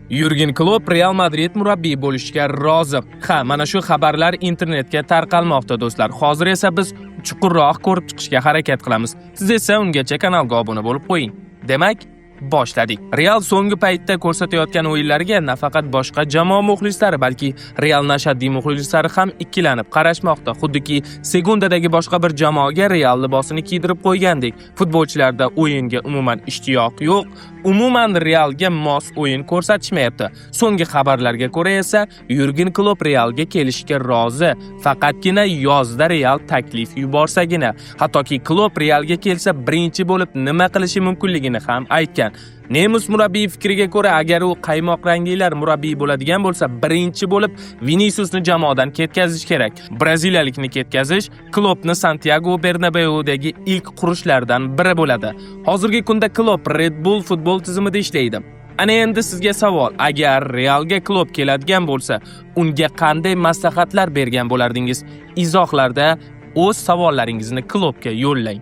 Yurgen Klopp Real Madrid murabbiyi bo'lishga rozi. Mana shu xabarlar internetga tarqalmoqda do'stlar. Hozir esa biz chuqurroq ko'rib chiqishga harakat qilamiz. Siz esa ungacha kanalga obuna bo'lib qo'ying. Demak, boshladik. Real so'nggi paytda ko'rsatayotgan o'yinlarga nafaqat boshqa jamoa muxlislari, balki Real nashaddiy muxlislari ham ikkilanib qarashmoqda. Xuddiki Segundadagi boshqa bir jamoaga Real libosini kiydirib qo'ygandek. Futbolchilarda o'yinga umuman ishtiyoq yo'q. Umuman Realga mos o'yin ko'rsatishmayapti. So'nggi xabarlarga ko'ra esa Yurgen Klopp Realga kelishga rozi. Faqatgina yozda Real taklif yuborsagina. Hattoki Klopp Realga kelsa birinchi bo'lib nima qilishi mumkinligini ham aytgan. Nemis murabbiyi fikriga ko'ra, agar u qaymoq ranglilar murabbiy bo'ladigan bo'lsa, birinchi bo'lib Viniciusni jamoadan ketkazish kerak. Braziliyalikni ketkazish Kloppni Santiago Bernabeudagi ilk qurishlardan biri bo'ladi. Hozirgi kunda Klopp Red Bull futbol tizimida ishlaydi. Ana endi sizga savol: agar Realga Klopp keladigan bo'lsa, unga qanday maslahatlar bergan bo'lardingiz? Izohlarda o'z savollaringizni Kloppga yo'llang.